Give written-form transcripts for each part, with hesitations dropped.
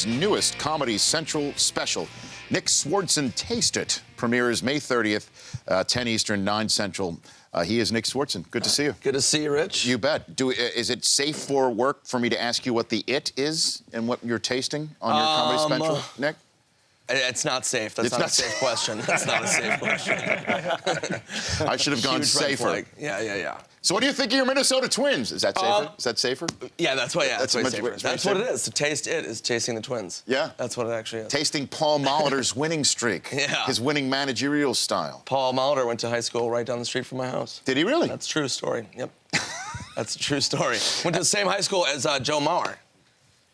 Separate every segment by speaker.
Speaker 1: his newest Comedy Central special. Nick Swardson, Taste It, premieres May 30th, 10 Eastern, 9 Central. He is Nick Swardson. Good to see you.
Speaker 2: Good to see you, Rich.
Speaker 1: You bet. Is it safe for work for me to ask you what the it is and what you're tasting on your Comedy Central, Nick?
Speaker 2: It's not safe. That's not a safe question. That's not a safe question.
Speaker 1: I should have gone safer.
Speaker 2: Yeah.
Speaker 1: So what do you think of your Minnesota Twins? Is that safer? Is that safer?
Speaker 2: Yeah, that's what. Yeah, that's what
Speaker 1: safer.
Speaker 2: That's what it is. To taste it is tasting the Twins.
Speaker 1: Yeah.
Speaker 2: That's what it actually is.
Speaker 1: Tasting Paul Molitor's winning streak.
Speaker 2: Yeah.
Speaker 1: His winning managerial style.
Speaker 2: Paul Molitor went to high school right down the street from my house.
Speaker 1: Did he really?
Speaker 2: That's a true story. Yep. That's a true story. Went to the same high school as Joe Mauer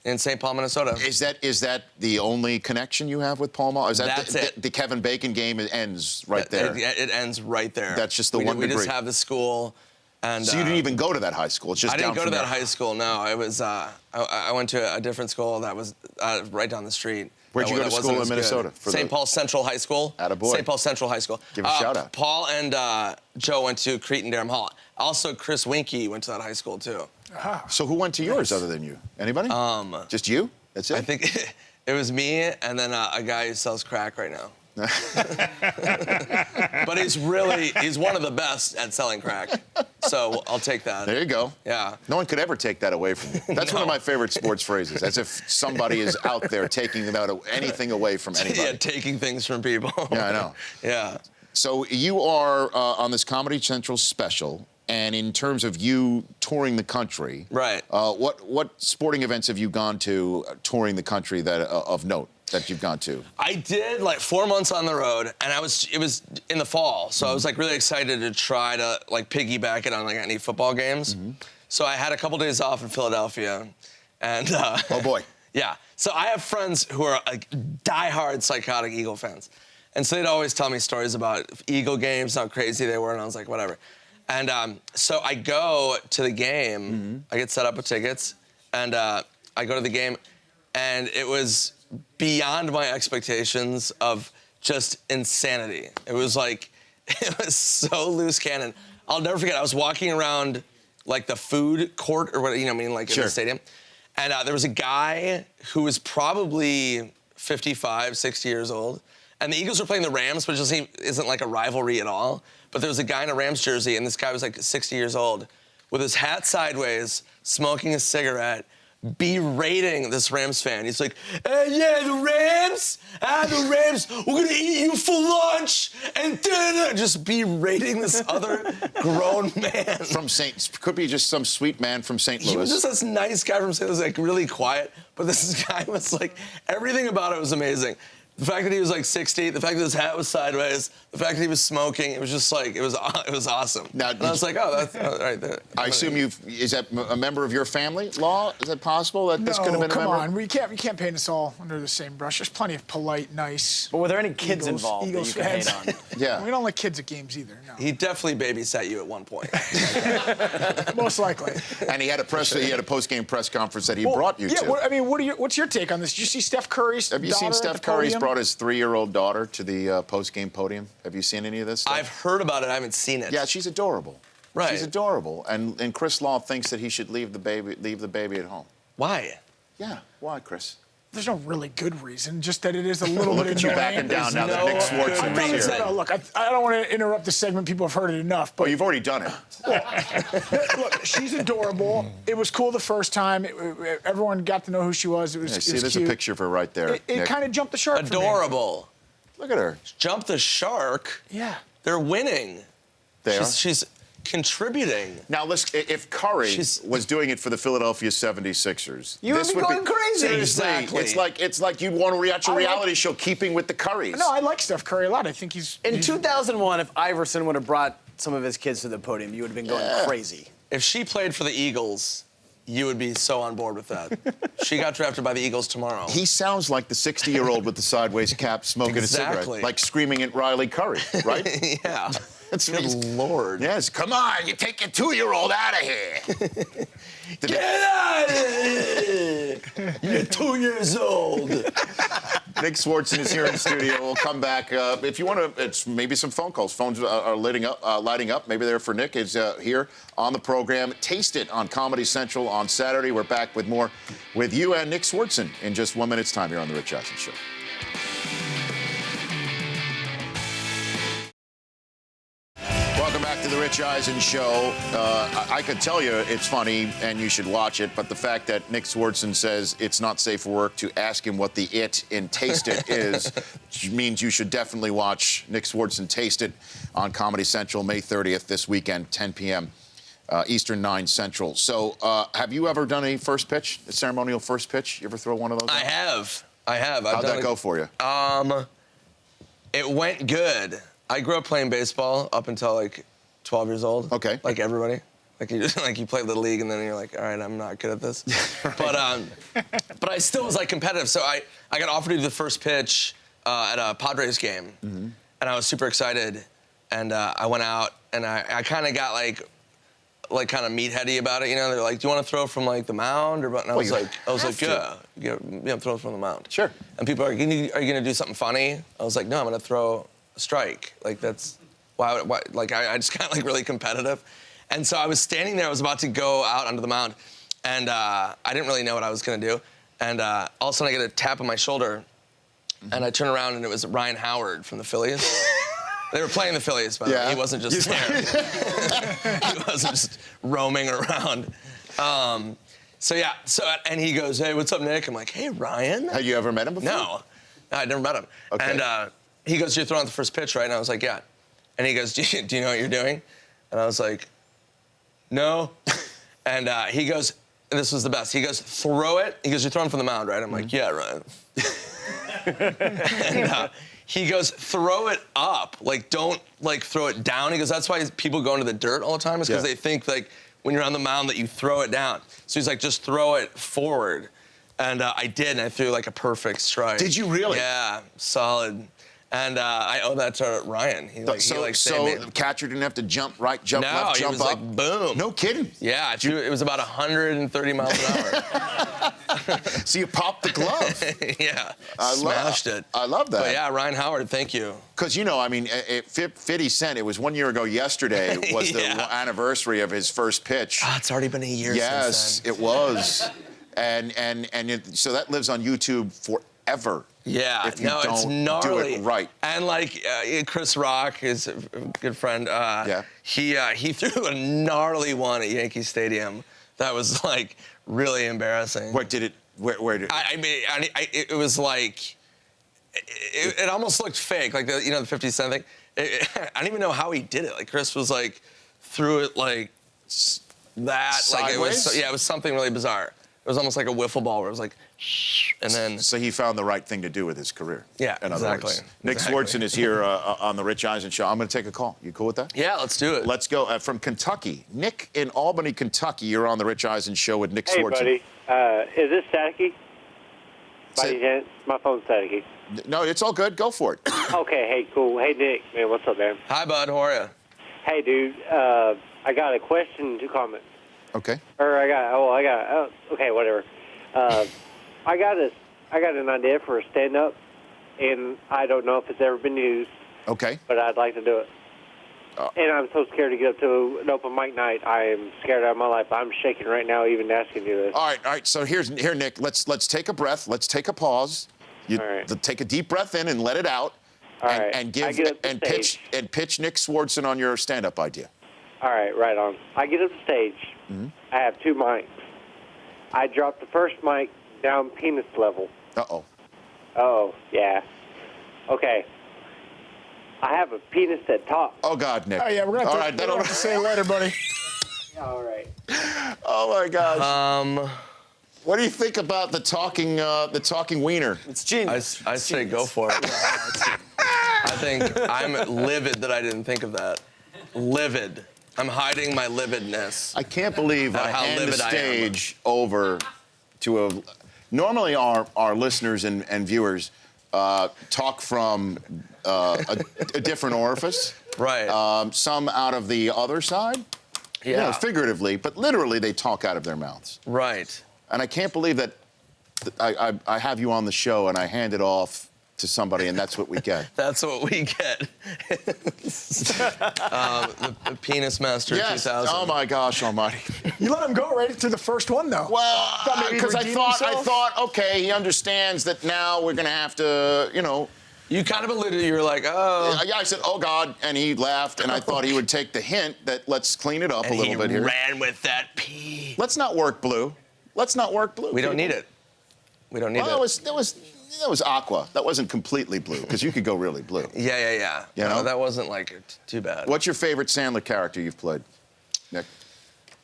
Speaker 2: in St. Paul, Minnesota.
Speaker 1: Is that the only connection you have with Paul Molitor? Is that
Speaker 2: That's it.
Speaker 1: The Kevin Bacon game ends right there?
Speaker 2: It ends right there.
Speaker 1: That's just the one
Speaker 2: We
Speaker 1: degree.
Speaker 2: just have the school. And,
Speaker 1: so you didn't even go to that high school? It's just
Speaker 2: I didn't
Speaker 1: down
Speaker 2: go to
Speaker 1: from
Speaker 2: that
Speaker 1: there.
Speaker 2: high school, no. It was, I went to a different school that was right down the street.
Speaker 1: Where'd you go to school in Minnesota?
Speaker 2: St. Paul Central High School.
Speaker 1: Attaboy.
Speaker 2: St. Paul Central High School.
Speaker 1: Give a shout out.
Speaker 2: Paul and Joe went to Cretin-Derham Hall. Also, Chris Winkie went to that high school, too.
Speaker 1: So who went to yours other than you? Anybody? Just you? That's it?
Speaker 2: I think it was me and then a guy who sells crack right now. But he's one of the best at selling crack. So I'll take that.
Speaker 1: There you go.
Speaker 2: Yeah.
Speaker 1: No one could ever take that away from you. That's one of my favorite sports phrases, as if somebody is out there taking anything away from anybody.
Speaker 2: Yeah, taking things from people.
Speaker 1: Yeah, I know.
Speaker 2: Yeah.
Speaker 1: So you are on this Comedy Central special, and in terms of you touring the country,
Speaker 2: Right.
Speaker 1: What sporting events have you gone to touring the country that of note that you've gone to?
Speaker 2: I did like 4 months on the road, and it was in the fall, so I was like really excited to try to like piggyback it on like any football games. So I had a couple days off in Philadelphia, and
Speaker 1: Oh boy.
Speaker 2: yeah. So I have friends who are like diehard psychotic Eagle fans, and so they'd always tell me stories about Eagle games, how crazy they were, and I was like, whatever. And so I go to the game, I get set up with tickets, and I go to the game, and it was beyond my expectations of just insanity. It was so loose cannon. I'll never forget, I was walking around like the food court or what, in the stadium. And there was a guy who was probably 55, 60 years old. And the Eagles were playing the Rams, which isn't like a rivalry at all. But there was a guy in a Rams jersey, and this guy was like 60 years old, with his hat sideways, smoking a cigarette, berating this Rams fan. He's like, hey, yeah, the Rams, we're gonna eat you for lunch and dinner. Just berating this other grown man.
Speaker 1: Could be just some sweet man from St. Louis.
Speaker 2: He was just this nice guy from St. Louis, like really quiet, but this guy was like, everything about it was amazing. The fact that he was like 60, the fact that his hat was sideways, the fact that he was smoking, it was just like, it was awesome. Now, and I was like, oh, that's right there.
Speaker 1: I assume is that a member of your family law? Is that possible that this could have been a member?
Speaker 3: No, come on. We can't paint us all under the same brush. There's plenty of polite, nice.
Speaker 4: But were there any kids involved
Speaker 3: Eagles
Speaker 4: that you could
Speaker 3: fans.
Speaker 4: hate on?
Speaker 1: Yeah.
Speaker 3: We don't like kids at games either, no.
Speaker 2: He definitely babysat you at one point.
Speaker 3: Most likely.
Speaker 1: And he had a post-game press conference that he brought you to.
Speaker 3: What's your take on this? Did you see Steph Curry's
Speaker 1: Have you seen Steph Curry's brought his 3-year-old daughter to the post-game podium? Have you seen any of this stuff?
Speaker 2: I've heard about it. I haven't seen it.
Speaker 1: Yeah, she's adorable.
Speaker 2: Right.
Speaker 1: She's adorable. And Chris Law thinks that he should leave the baby at home.
Speaker 2: Why?
Speaker 1: Yeah. Why, Chris?
Speaker 3: There's no really good reason, just that it is a little bit
Speaker 1: Look at you backing down now that Nick Swardson is here.
Speaker 3: Look, I don't want to interrupt the segment. People have heard it enough. But
Speaker 1: you've already done it.
Speaker 3: Look, she's adorable. It was cool the first time. Everyone got to know who she was. It was
Speaker 1: See,
Speaker 3: it was
Speaker 1: there's
Speaker 3: cute.
Speaker 1: a picture of her right there.
Speaker 3: It kind of jumped the shark.
Speaker 2: Adorable.
Speaker 1: Look at her.
Speaker 2: Jump the shark?
Speaker 3: Yeah.
Speaker 2: They're winning. She's contributing.
Speaker 1: Now, if Curry was doing it for the Philadelphia 76ers,
Speaker 4: you would be going crazy.
Speaker 1: Seriously,
Speaker 2: Exactly.
Speaker 1: it's like you'd want to watch a reality show, Keeping with the Currys.
Speaker 3: No, I like Steph Curry a lot. I think he's...
Speaker 4: In 2001, if Iverson would have brought some of his kids to the podium, you would have been going crazy.
Speaker 2: If she played for the Eagles, you would be so on board with that. She got drafted by the Eagles tomorrow.
Speaker 1: He sounds like the 60-year-old with the sideways cap smoking a cigarette, like screaming at Riley Curry, right?
Speaker 2: Yeah.
Speaker 1: That's
Speaker 2: Good Lord.
Speaker 1: Yes, come on, you take your 2-year-old out of here.
Speaker 2: Get out of here! You're 2 years old.
Speaker 1: Nick Swardson is here in studio. We'll come back. If you want to, it's maybe some phone calls. Phones are lighting up. Maybe they're for Nick. Is here on the program. Taste It on Comedy Central on Saturday. We're back with more with you and Nick Swardson in just 1 minute's time here on The Rich Eisen Show. Welcome back to The Rich Eisen Show. I could tell you it's funny and you should watch it, but the fact that Nick Swardson says it's not safe for work to ask him what the it in Taste It is means you should definitely watch Nick Swardson Taste It on Comedy Central May 30th this weekend, 10 p.m. Eastern, 9 Central. So have you ever done a first pitch, a ceremonial first pitch? You ever throw one of those?
Speaker 2: I have.
Speaker 1: How'd that go for you?
Speaker 2: It went good. I grew up playing baseball up until like 12 years old.
Speaker 1: Okay.
Speaker 2: Like everybody. Like you play Little League and then you're like, all right, I'm not good at this. But I still was like competitive. So I got offered to do the first pitch at a Padres game. Mm-hmm. And I was super excited. And I went out and I kind of got like kind of meatheady about it, you know. They're like, "Do you want to throw from like the mound?" And I was like, yeah, throw from the mound.
Speaker 1: Sure.
Speaker 2: And people are, are you gonna do something funny? I was like, no, I'm gonna throw a strike. Like that's why like I just got like really competitive. And so I was standing there. I was about to go out onto the mound, and I didn't really know what I was gonna do. And all of a sudden I get a tap on my shoulder, and I turn around and it was Ryan Howard from the Phillies. They were playing the Phillies, but he wasn't just there. He wasn't just roaming around. And he goes, "Hey, what's up, Nick?" I'm like, "Hey, Ryan."
Speaker 1: Had you ever met him before?
Speaker 2: No, I'd never met him.
Speaker 1: Okay.
Speaker 2: And he goes, "You're throwing the first pitch, right?" And I was like, "Yeah." And he goes, do you know what you're doing?" And I was like, "No." And he goes, and this was the best. He goes, "Throw it." He goes, "You're throwing from the mound, right?" I'm like, "Yeah, Ryan." And he goes, "Throw it up. Like, don't, like, throw it down." He goes, "That's why people go into the dirt all the time, is because they think, like, when you're on the mound that you throw it down." So he's like, "Just throw it forward." And I did, and I threw, like, a perfect strike.
Speaker 1: Did you really?
Speaker 2: Yeah, solid. And I owe that to Ryan. He saved me.
Speaker 1: The catcher didn't have to jump right, jump left,
Speaker 2: No, he
Speaker 1: jump
Speaker 2: was
Speaker 1: up?
Speaker 2: like, boom.
Speaker 1: No kidding?
Speaker 2: Yeah, it was about 130 miles an hour.
Speaker 1: So you popped the glove.
Speaker 2: Yeah,
Speaker 1: smashed
Speaker 2: it.
Speaker 1: I love that.
Speaker 2: But yeah, Ryan Howard, thank you.
Speaker 1: Because, you know, I mean, 50 Cent, it was 1 year ago yesterday was the anniversary of his first pitch.
Speaker 2: Oh, it's already been a year
Speaker 1: since then. Yes, it was. So that lives on YouTube forever.
Speaker 2: Yeah,
Speaker 1: if you
Speaker 2: it's
Speaker 1: don't
Speaker 2: gnarly.
Speaker 1: do it right.
Speaker 2: And like Chris Rock, his good friend, he threw a gnarly one at Yankee Stadium that was like really embarrassing.
Speaker 1: Where did it?
Speaker 2: It was like it almost looked fake, like the 50 Cent thing. I don't even know how he did it. Like Chris was like threw it like that.
Speaker 1: Sideways?
Speaker 2: Like it was something really bizarre. It was almost like a wiffle ball where it was like, and then.
Speaker 1: So he found the right thing to do with his career.
Speaker 2: Yeah,
Speaker 1: in
Speaker 2: exactly.
Speaker 1: Other words. Nick Swardson is here on the Rich Eisen Show. I'm going to take a call. You cool with that?
Speaker 2: Yeah, let's do it.
Speaker 1: Let's go from Kentucky. Nick in Albany, Kentucky. You're on the Rich Eisen Show with Nick Swardson.
Speaker 5: Hey, buddy. Is this staticky? My phone's staticky.
Speaker 1: No, it's all good. Go for it.
Speaker 5: Okay, hey, cool. Hey, Nick, man, what's up, man?
Speaker 2: Hi, bud. How are you?
Speaker 5: Hey, dude. I got a question to comment.
Speaker 1: Okay.
Speaker 5: Okay, whatever. I got an idea for a stand-up, and I don't know if it's ever been used.
Speaker 1: Okay.
Speaker 5: But I'd like to do it. And I'm so scared to get up to an open mic night. I am scared out of my life. I'm shaking right now, even asking you this.
Speaker 1: All right. So here, Nick. Let's take a breath. Let's take a pause.
Speaker 5: All right.
Speaker 1: Take a deep breath in and let it out.
Speaker 5: All right.
Speaker 1: And pitch Nick Swardson on your stand-up idea.
Speaker 5: All right, right on. I get up the stage. Mm-hmm. I have 2 mics. I drop the first mic down penis level.
Speaker 1: Uh-oh.
Speaker 5: Oh, yeah. Okay. I have a penis that talks.
Speaker 1: Oh, God, Nick.
Speaker 3: Oh, yeah, we're going to have to say it later, buddy.
Speaker 5: All right.
Speaker 1: Oh, my gosh. What do you think about the talking wiener?
Speaker 4: It's genius.
Speaker 2: I say go for it. I think I'm livid that I didn't think of that. Livid. I'm hiding my lividness.
Speaker 1: I can't believe I
Speaker 2: how
Speaker 1: hand the
Speaker 2: livid I am.
Speaker 1: stage over to a... Normally our listeners and viewers talk from a different orifice.
Speaker 2: Right.
Speaker 1: Some out of the other side.
Speaker 2: Yeah.
Speaker 1: You know, figuratively, but literally they talk out of their mouths.
Speaker 2: Right.
Speaker 1: And I can't believe that I have you on the show and I hand it off to somebody, and that's what we get.
Speaker 2: That's what we get. The Penis Master 2000.
Speaker 1: Oh my gosh almighty.
Speaker 3: You let him go right into the first one, though.
Speaker 1: Well,
Speaker 3: maybe
Speaker 1: because I
Speaker 3: redeem
Speaker 1: thought,
Speaker 3: himself?
Speaker 1: okay, he understands that now we're going to have to, you know.
Speaker 2: You kind of alluded, you were like, oh.
Speaker 1: Yeah, I said, oh, God, and he laughed, and I thought he would take the hint that let's clean it up a little bit here.
Speaker 2: Ran with that pee.
Speaker 1: Let's not work blue. Let's not work blue.
Speaker 2: We don't need it. We don't need it.
Speaker 1: That was aqua. That wasn't completely blue, because you could go really blue.
Speaker 2: Yeah.
Speaker 1: You know?
Speaker 2: No, that wasn't like too bad.
Speaker 1: What's your favorite Sandler character you've played, Nick?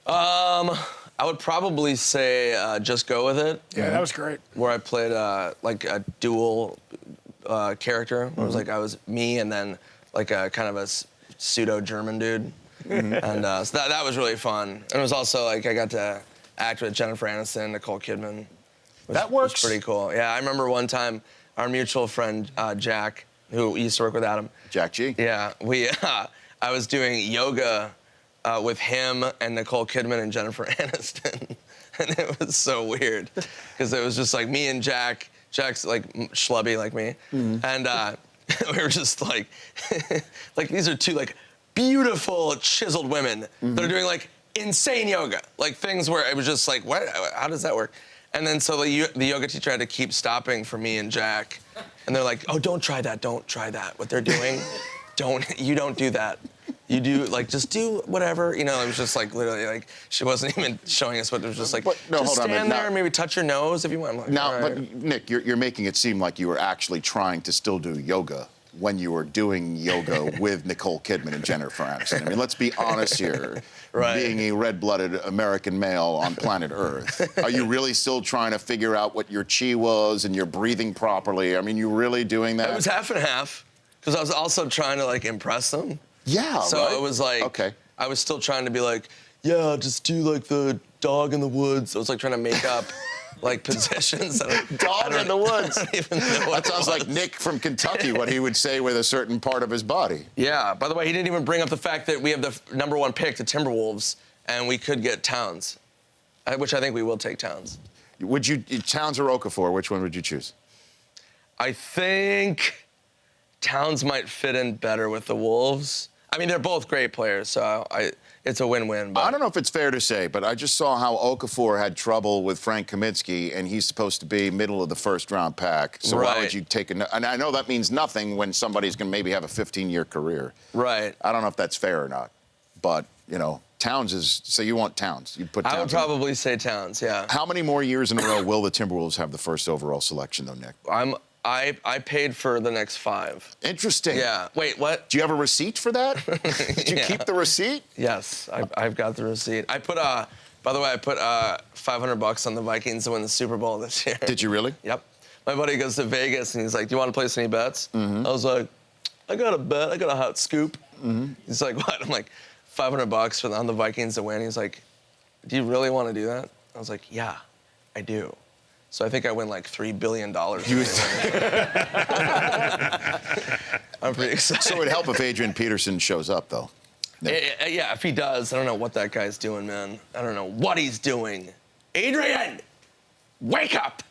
Speaker 2: I would probably say Just Go With It.
Speaker 3: Yeah, that was great.
Speaker 2: Where I played like a dual character. Where it was like I was me and then like a kind of a pseudo German dude. And so that was really fun. And it was also like I got to act with Jennifer Aniston, Nicole Kidman.
Speaker 1: That works.
Speaker 2: Which was pretty cool. Yeah, I remember one time our mutual friend Jack, who used to work with Adam.
Speaker 1: Jack G.
Speaker 2: Yeah, I was doing yoga with him and Nicole Kidman and Jennifer Aniston, and it was so weird because it was just like me and Jack. Jack's like schlubby like me, and we were just like, like these are two like beautiful chiseled women that are doing like insane yoga, like things where it was just like, what? How does that work? And then so the yoga teacher had to keep stopping for me and Jack, and they're like, oh, don't try that, what they're doing, you don't do that. You do, like, just do whatever, you know, it was just like, literally, like, she wasn't even showing us what, it was just like,
Speaker 1: But, no,
Speaker 2: just
Speaker 1: hold on a
Speaker 2: stand
Speaker 1: minute.
Speaker 2: there and maybe touch your nose if you want. I'm like,
Speaker 1: Now,
Speaker 2: all right.
Speaker 1: but Nick, you're making it seem like you were actually trying to still do yoga when you were doing yoga with Nicole Kidman and Jennifer Aniston. I mean, let's be honest here.
Speaker 2: Right.
Speaker 1: Being a red-blooded American male on planet Earth, are you really still trying to figure out what your chi was and you're breathing properly? I mean, you really doing that?
Speaker 2: It was half and half, because I was also trying to, like, impress them.
Speaker 1: Yeah,
Speaker 2: So
Speaker 1: right?
Speaker 2: it was like,
Speaker 1: okay.
Speaker 2: I was still trying to be like, yeah, just do like the dog in the woods. I was like trying to make up like positions.
Speaker 1: Dog in the woods.
Speaker 2: I don't even know what
Speaker 1: That sounds like Nick from Kentucky, what he would say with a certain part of his body.
Speaker 2: Yeah, by the way, he didn't even bring up the fact that we have the #1 pick, the Timberwolves, and we could get Towns, which I think we will take Towns.
Speaker 1: Would you, Towns or Okafor, which one would you choose?
Speaker 2: I think Towns might fit in better with the Wolves. I mean, they're both great players, so it's a win-win. But
Speaker 1: I don't know if it's fair to say, but I just saw how Okafor had trouble with Frank Kaminsky, and he's supposed to be middle of the first-round pack. So why would
Speaker 2: Right.
Speaker 1: you take and I know that means nothing when somebody's going to maybe have a 15-year career.
Speaker 2: Right.
Speaker 1: I don't know if that's fair or not, but, you know, Towns is, so you want Towns. You'd put Towns
Speaker 2: I would
Speaker 1: in.
Speaker 2: probably say Towns, yeah.
Speaker 1: How many more years in a row will the Timberwolves have the first overall selection, though, Nick?
Speaker 2: I paid for the next 5.
Speaker 1: Interesting.
Speaker 2: Yeah. Wait, what?
Speaker 1: Do you have a receipt for that? Did you
Speaker 2: Yeah.
Speaker 1: keep the receipt?
Speaker 2: Yes, I've got the receipt. I put by the way, I put $500 on the Vikings to win the Super Bowl this year.
Speaker 1: Did you really?
Speaker 2: Yep. My buddy goes to Vegas and he's like, "Do you want to place any bets?" I was like, "I got a bet. I got a hot scoop." He's like, "What?" I'm like, $500 on the Vikings to win. He's like, "Do you really want to do that?" I was like, "Yeah, I do." So I think I win like $3 billion. I'm pretty excited.
Speaker 1: So it would help if Adrian Peterson shows up, though.
Speaker 2: Yeah, if he does, I don't know what that guy's doing, man. I don't know what he's doing. Adrian, wake up!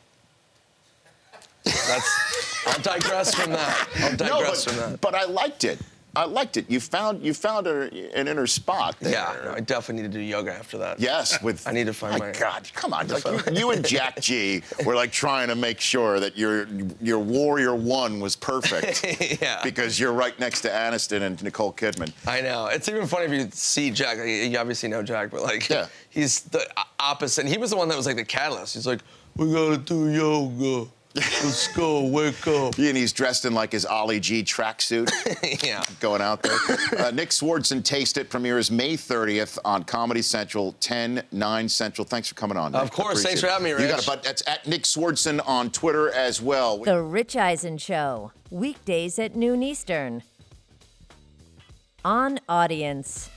Speaker 2: I'll digress from that. From that.
Speaker 1: But I liked it. I liked it. You found an inner spot there.
Speaker 2: Yeah, no, I definitely need to do yoga after that.
Speaker 1: Yes, with
Speaker 2: I need to find
Speaker 1: my God, come on! Like you and Jack G were like trying to make sure that your Warrior One was perfect.
Speaker 2: Yeah.
Speaker 1: Because you're right next to Aniston and Nicole Kidman.
Speaker 2: I know. It's even funny if you see Jack. You obviously know Jack, but like,
Speaker 1: Yeah.
Speaker 2: he's the opposite. And he was the one that was like the catalyst. He's like, "We gotta do yoga. Let's go, wake up."
Speaker 1: And he's dressed in like his Ollie G tracksuit.
Speaker 2: Yeah.
Speaker 1: Going out there. Nick Swardson, Taste It premieres May 30th on Comedy Central, 10/9 Central. Thanks for coming on, Nick.
Speaker 2: Of course.
Speaker 1: Appreciate
Speaker 2: Thanks for
Speaker 1: it.
Speaker 2: having me, Rich.
Speaker 1: You got it, but that's at Nick Swardson on Twitter as well.
Speaker 6: The Rich Eisen Show, weekdays at noon Eastern. On Audience.